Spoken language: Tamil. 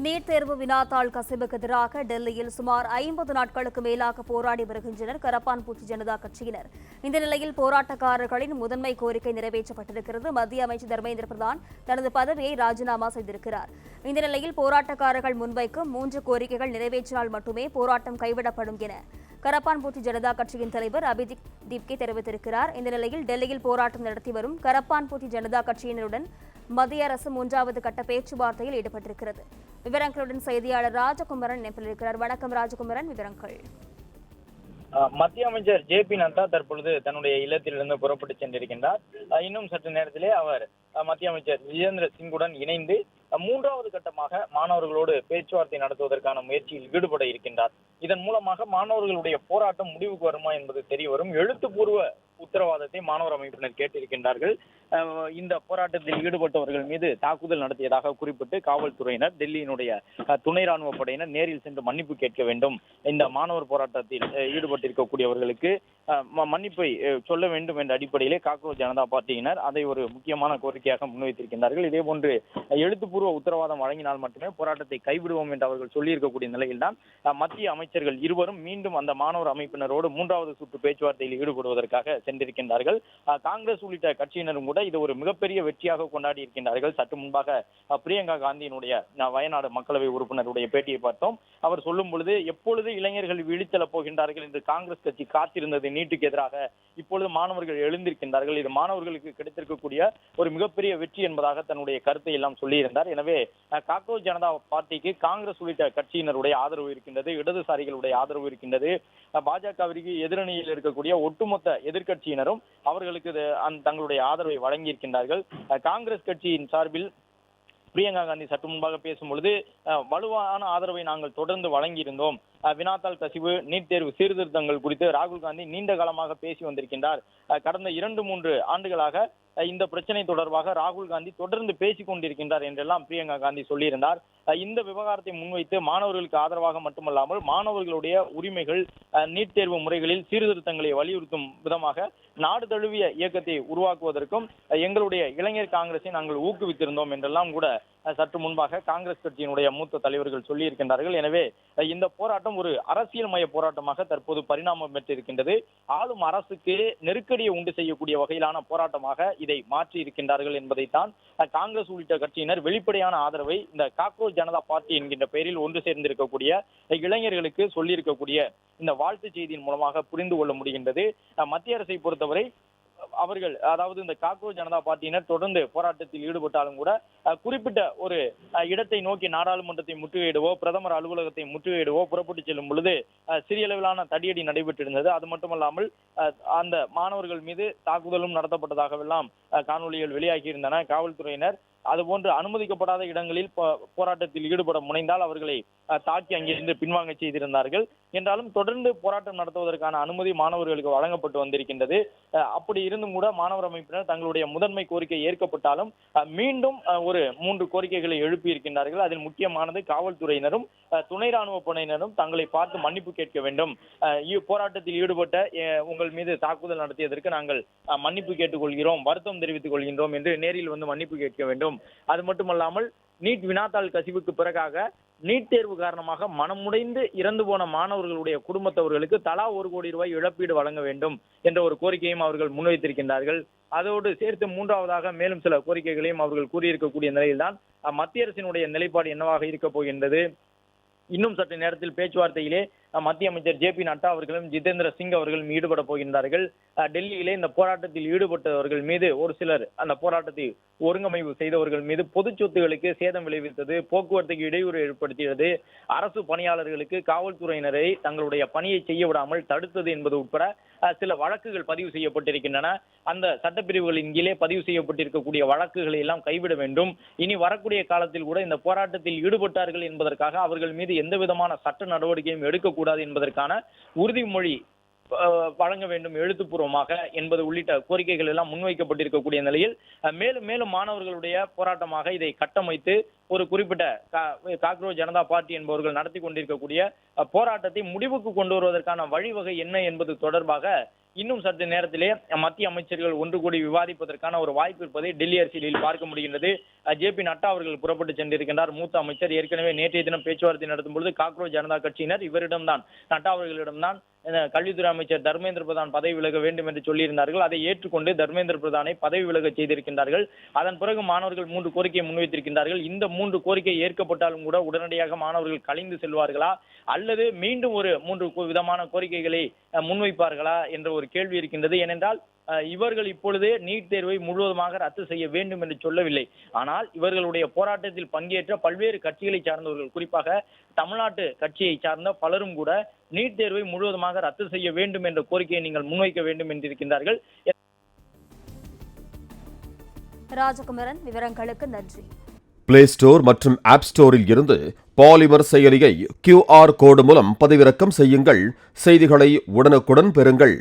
நீட் தேர்வு வினாத்தாள் கசிவுக்கு எதிராக டெல்லியில் சுமார் 50 நாட்களுக்கு மேலாக போராடி வருகின்றனர் கரப்பான்பூச்சி ஜனதா கட்சியினர். இந்த நிலையில் போராட்டக்காரர்களின் முதன்மை கோரிக்கை நிறைவேற்றப்பட்டிருக்கிறது. மத்திய அமைச்சர் தர்மேந்திர பிரதான் தனது பதவியை ராஜினாமா செய்திருக்கிறார். இந்த நிலையில் போராட்டக்காரர்கள் முன்வைக்கும் 3 கோரிக்கைகள் நிறைவேற்றினால் மட்டுமே போராட்டம் கைவிடப்படும் என கரப்பான்பூச்சி ஜனதா கட்சியின் தலைவர் அபிஜித் தீப்கே தெரிவித்திருக்கிறார். இந்த நிலையில் டெல்லியில் போராட்டம் நடத்தி வரும் கரப்பான்பூச்சி ஜனதா கட்சியினருடன் மத்திய அரசு 3வது கட்ட பேச்சுவார்த்தையில் ஈடுபட்டிருக்கிறது. விவரங்களுடன் செய்தியாளர் ராஜகுமரன் இணைப்பில் இருக்கிறார். வணக்கம் ராஜகுமரன், விவரங்கள். மத்திய அமைச்சர் ஜே.பி. நட்டா தற்பொழுது தன்னுடைய இல்லத்திலிருந்து புறப்பட்டு சென்றிருக்கின்றார். இன்னும் சற்று நேரத்திலே அவர் மத்திய அமைச்சர் ஜிதேந்திர சிங்குடன் இணைந்து 3வது கட்டமாக மாணவர்களோடு பேச்சுவார்த்தை நடத்துவதற்கான முயற்சியில் ஈடுபட இருக்கின்றார். இதன் மூலமாக மாணவர்களுடைய போராட்டம் முடிவுக்கு வருமா என்பது தெரிய வரும். எழுத்துப்பூர்வ உத்தரவாதத்தை மாணவர் அமைப்பினர் கேட்டிருக்கின்றார்கள். இந்த போராட்டத்தில் ஈடுபட்டவர்கள் மீது தாக்குதல் நடத்தியதாக குறிப்பிட்டு காவல்துறையினர், டெல்லியினுடைய துணை ராணுவ படையினர் நேரில் சென்று மன்னிப்பு கேட்க வேண்டும். இந்த மாணவர் போராட்டத்தில் ஈடுபட்டிருக்கக்கூடியவர்களுக்கு மன்னிப்பை சொல்ல வேண்டும் என்ற அடிப்படையிலே காக்ரோச் ஜனதா பார்ட்டியினர் அதை ஒரு முக்கியமான கோரிக்கையாக முன்வைத்திருக்கின்றார்கள். இதேபோன்று எழுத்துப்பூர்வ உத்தரவாதம் வழங்கினால் மட்டுமே போராட்டத்தை கைவிடுவோம் என்று அவர்கள் சொல்லியிருக்கக்கூடிய நிலையில்தான் மத்திய அமைச்சர்கள் இருவரும் மீண்டும் அந்த மாணவர் அமைப்பினரோடு 3வது சுற்று பேச்சுவார்த்தையில் ஈடுபடுவதற்காக சென்றிருக்கின்றார்கள். காங்கிரஸ் உள்ளிட்ட கட்சியினரும் கூட இது ஒரு மிகப்பெரிய வெற்றியாக கொண்டாடி இருக்கின்றார்கள். சற்று முன்பாக பிரியங்கா காந்தியினுடைய வயநாடு மக்களவை உறுப்பினருடைய பேட்டியை பார்த்தோம். அவர் சொல்லும் பொழுது, எப்பொழுது இளைஞர்கள் விழித்தெழப் போகின்றார்கள் என்று காங்கிரஸ் கட்சி காத்திருந்தது நீட்டுக்கு எதிராக, இப்பொழுது மாணவர்கள் எழுந்திருக்கின்றார்கள், இது மாணவர்களுக்கு கிடைத்திருக்கக்கூடிய ஒரு மிகப்பெரிய வெற்றி என்பதாக தன்னுடைய கருத்தை எல்லாம் சொல்லியிருந்தார். எனவே காக்ரோச் ஜனதா பார்ட்டிக்கு காங்கிரஸ் உள்ளிட்ட கட்சியினருடைய ஆதரவு இருக்கின்றது, இடதுசாரிகளுடைய ஆதரவு இருக்கின்றது. பாஜகவிற்கு எதிரணியில் இருக்கக்கூடிய ஒட்டுமொத்த எதிர்க்கட்சியினரும் அவர்களுக்கு தங்களுடைய ஆதரவை வழங்கியிருக்கின்றார்கள். காங்கிரஸ் கட்சியின் சார்பில் பிரியங்கா காந்தி சற்று முன்பாக பேசும் பொழுது, வலுவான ஆதரவை நாங்கள் தொடர்ந்து வழங்கியிருந்தோம். வினாத்தாள் கசிவு, நீட் தேர்வு சீர்திருத்தங்கள் குறித்து ராகுல் காந்தி நீண்ட காலமாக பேசி வந்திருக்கின்றார். கடந்த 2-3 ஆண்டுகளாக இந்த பிரச்சனை தொடர்பாக ராகுல் காந்தி தொடர்ந்து பேசிக் கொண்டிருக்கின்றார் என்றெல்லாம் பிரியங்கா காந்தி சொல்லியிருந்தார். இந்த விவகாரத்தை முன்வைத்து மாணவர்களுக்கு ஆதரவாக மட்டுமல்லாமல் மாணவர்களுடைய உரிமைகள், நீட் தேர்வு முறைகளில் சீர்திருத்தங்களை வலியுறுத்தும் விதமாக நாடு தழுவிய இயக்கத்தை உருவாக்குவதற்கும் எங்களுடைய இளைஞர் காங்கிரஸை நாங்கள் ஊக்குவித்திருந்தோம் என்றெல்லாம் கூட சற்று முன்பாக காங்கிரஸ் கட்சியினுடைய மூத்த தலைவர்கள் சொல்லியிருக்கின்றார்கள். எனவே இந்த போராட்டம் ஒரு அரசியல் மய போராட்டமாக தற்போது பரிணாமம் பெற்றிருக்கின்றது. ஆளும் அரசுக்கு நெருக்கடியை உண்டு செய்யக்கூடிய வகையிலான போராட்டமாக இதை மாற்றி இருக்கின்றார்கள் என்பதைத்தான் காங்கிரஸ் உள்ளிட்ட கட்சியினர் வெளிப்படையான ஆதரவை இந்த காக்ரோச் ஜனதா பார்ட்டி என்கின்ற பெயரில் ஒன்று சேர்ந்திருக்கக்கூடிய இளைஞர்களுக்கு சொல்லியிருக்கக்கூடிய இந்த வாழ்த்து செய்தியின் மூலமாக புரிந்து கொள்ள முடிகின்றது. மத்திய அரசை பொறுத்தவரை அவர்கள், அதாவது இந்த காக்ரோச் ஜனதா பார்ட்டியினர் தொடர்ந்து போராட்டத்தில் ஈடுபட்டாலும் கூட குறிப்பிட்ட ஒரு இடத்தை நோக்கி நாடாளுமன்றத்தை முற்றுகையிடவோ, பிரதமர் அலுவலகத்தை முற்றுகையிடவோ புறப்பட்டு செல்லும் பொழுது சிறிய அளவிலான தடியடி நடைபெற்றிருந்தது. அது மட்டுமல்லாமல் அந்த மாணவர்கள் மீது தாக்குதலும் நடத்தப்பட்டதாகவெல்லாம் காணொலிகள் வெளியாகி இருந்தன. காவல்துறையினர் அதுபோன்று அனுமதிக்கப்படாத இடங்களில் போராட்டத்தில் ஈடுபட முனைந்தால் அவர்களை தாக்கி அங்கிருந்து பின்வாங்க செய்திருந்தார்கள். என்றாலும் தொடர்ந்து போராட்டம் நடத்துவதற்கான அனுமதி மாணவர்களுக்கு வழங்கப்பட்டு வந்திருக்கின்றது. அப்படி இருந்தும் கூட மாணவர் அமைப்பினர் தங்களுடைய முதன்மை கோரிக்கை ஏற்கப்பட்டாலும் மீண்டும் ஒரு 3 கோரிக்கைகளை எழுப்பி இருக்கின்றார்கள். அதில் முக்கியமானது காவல்துறையினரும் துணை ராணுவ படையினரும் தங்களை பார்த்து மன்னிப்பு கேட்க வேண்டும். போராட்டத்தில் ஈடுபட்ட உங்கள் மீது தாக்குதல் நடத்தியதற்கு நாங்கள் மன்னிப்பு கேட்டுக்கொள்கிறோம், வருத்தம் தெரிவித்துக் கொள்கின்றோம் என்று நேரில் வந்து மன்னிப்பு கேட்க வேண்டும். அது மட்டுமல்லாமல் நீட் வினாத்தாள் கசிவுக்கு பிறகாக நீட் தேர்வு காரணமாக மனமுடைந்து இறந்து போன மாணவர்களுடைய குடும்பத்தவர்களுக்கு தலா 1 கோடி ரூபாய் இழப்பீடு வழங்க வேண்டும் என்ற ஒரு கோரிக்கையும் அவர்கள் முன்வைத்திருக்கின்றார்கள். அதோடு சேர்த்து 3வதாக மேலும் சில கோரிக்கைகளையும் அவர்கள் கூறியிருக்கக்கூடிய நிலையில்தான் மத்திய அரசினுடைய நிலைப்பாடு என்னவாக இருக்க போகின்றது. இன்னும் சற்று நேரத்தில் பேச்சுவார்த்தையிலே மத்திய அமைச்சர் ஜே.பி. நட்டா அவர்களும் ஜிதேந்திர சிங் அவர்களும் ஈடுபட போகின்றார்கள். டெல்லியிலே இந்த போராட்டத்தில் ஈடுபட்டவர்கள் மீது ஒரு சிலர், அந்த போராட்டத்தை ஒருங்கமைவு செய்தவர்கள் மீது பொது சொத்துகளுக்கு சேதம் விளைவித்தது, போக்குவரத்துக்கு இடையூறு ஏற்படுத்தியது, அரசு பணியாளர்களுக்கு காவல்துறையினரை தங்களுடைய பணியை செய்ய விடாமல் தடுத்தது என்பது உட்பட சில வழக்குகள் பதிவு செய்யப்பட்டிருக்கின்றன. அந்த சட்டப்பிரிவுகளின் கீழே பதிவு செய்யப்பட்டிருக்கக்கூடிய வழக்குகளை எல்லாம் கைவிட வேண்டும். இனி வரக்கூடிய காலத்தில் கூட இந்த போராட்டத்தில் ஈடுபட்டார்கள் என்பதற்காக அவர்கள் மீது எந்த விதமான சட்ட நடவடிக்கையும் எடுக்கக்கூடாது என்பதற்கான உறுதிமொழி வழங்க வேண்டும் எழுத்துப்பூர்வமாக என்பது உள்ளிட்ட கோரிக்கைகள் எல்லாம் முன்வைக்கப்பட்டிருக்கக்கூடிய நிலையில் மேலும் மேலும் மாணவர்களுடைய போராட்டமாக இதை கட்டமைத்து ஒரு குறிப்பிட்ட காக்ரோச் ஜனதா பார்ட்டி என்பவர்கள் நடத்தி கொண்டிருக்கக்கூடிய போராட்டத்தை முடிவுக்கு கொண்டு வருவதற்கான வழிவகை என்ன என்பது தொடர்பாக இன்னும் சற்று நேரத்திலே மத்திய அமைச்சர்கள் ஒன்று கூடி விவாதிப்பதற்கான ஒரு வாய்ப்பு இருப்பதை டெல்லி அரசியலில் பார்க்க முடிகின்றது. ஜே.பி. நட்டா அவர்கள் புறப்பட்டு சென்றிருக்கின்றார். மூத்த அமைச்சர் ஏற்கனவே நேற்றைய தினம் பேச்சுவார்த்தை நடத்தும் பொழுது காக்ரோச் ஜனதா கட்சியினர் இவரிடம்தான், நட்டா அவர்களிடம்தான் கல்வித்துறை அமைச்சர் தர்மேந்திர பிரதான் பதவி விலக வேண்டும் என்று சொல்லியிருந்தார்கள். அதை ஏற்றுக்கொண்டு தர்மேந்திர பிரதானை பதவி விலக செய்திருக்கின்றார்கள். அதன் பிறகு மாணவர்கள் 3 கோரிக்கையை முன்வைத்திருக்கின்றார்கள். இந்த 3 கோரிக்கை ஏற்கப்பட்டாலும் கூட உடனடியாக மாணவர்கள் கலைந்து செல்வார்களா அல்லது மீண்டும் ஒரு 3 விதமான கோரிக்கைகளை முன்வைப்பார்களா என்ற ஒரு கேள்வி இருக்கின்றது. ஏனென்றால் இவர்கள் இப்பொழுது நீட் தேர்வை முழுவதுமாக ரத்து செய்ய வேண்டும் என்று சொல்லவில்லை. ஆனால் இவர்களுடைய போராட்டத்தில் பங்கேற்ற பல்வேறு கட்சிகளை சார்ந்தவர்கள், குறிப்பாக தமிழ்நாட்டு கட்சியை சார்ந்த பலரும் கூட நீட் தேர்வை முழுவதுமாக ரத்து செய்ய வேண்டும் என்ற கோரிக்கையை நீங்கள் முன்வைக்க வேண்டும் என்றிருக்கின்றார்கள். ராஜகுமரன், விவரங்களுக்கு நன்றி. பிளே ஸ்டோர் மற்றும் ஆப் ஸ்டோரில் இருந்து பாலிமர் செயலியை QR கோடு மூலம் பதிவிறக்கம் செய்யுங்கள். செய்திகளை உடனுக்குடன் பெறுங்கள்.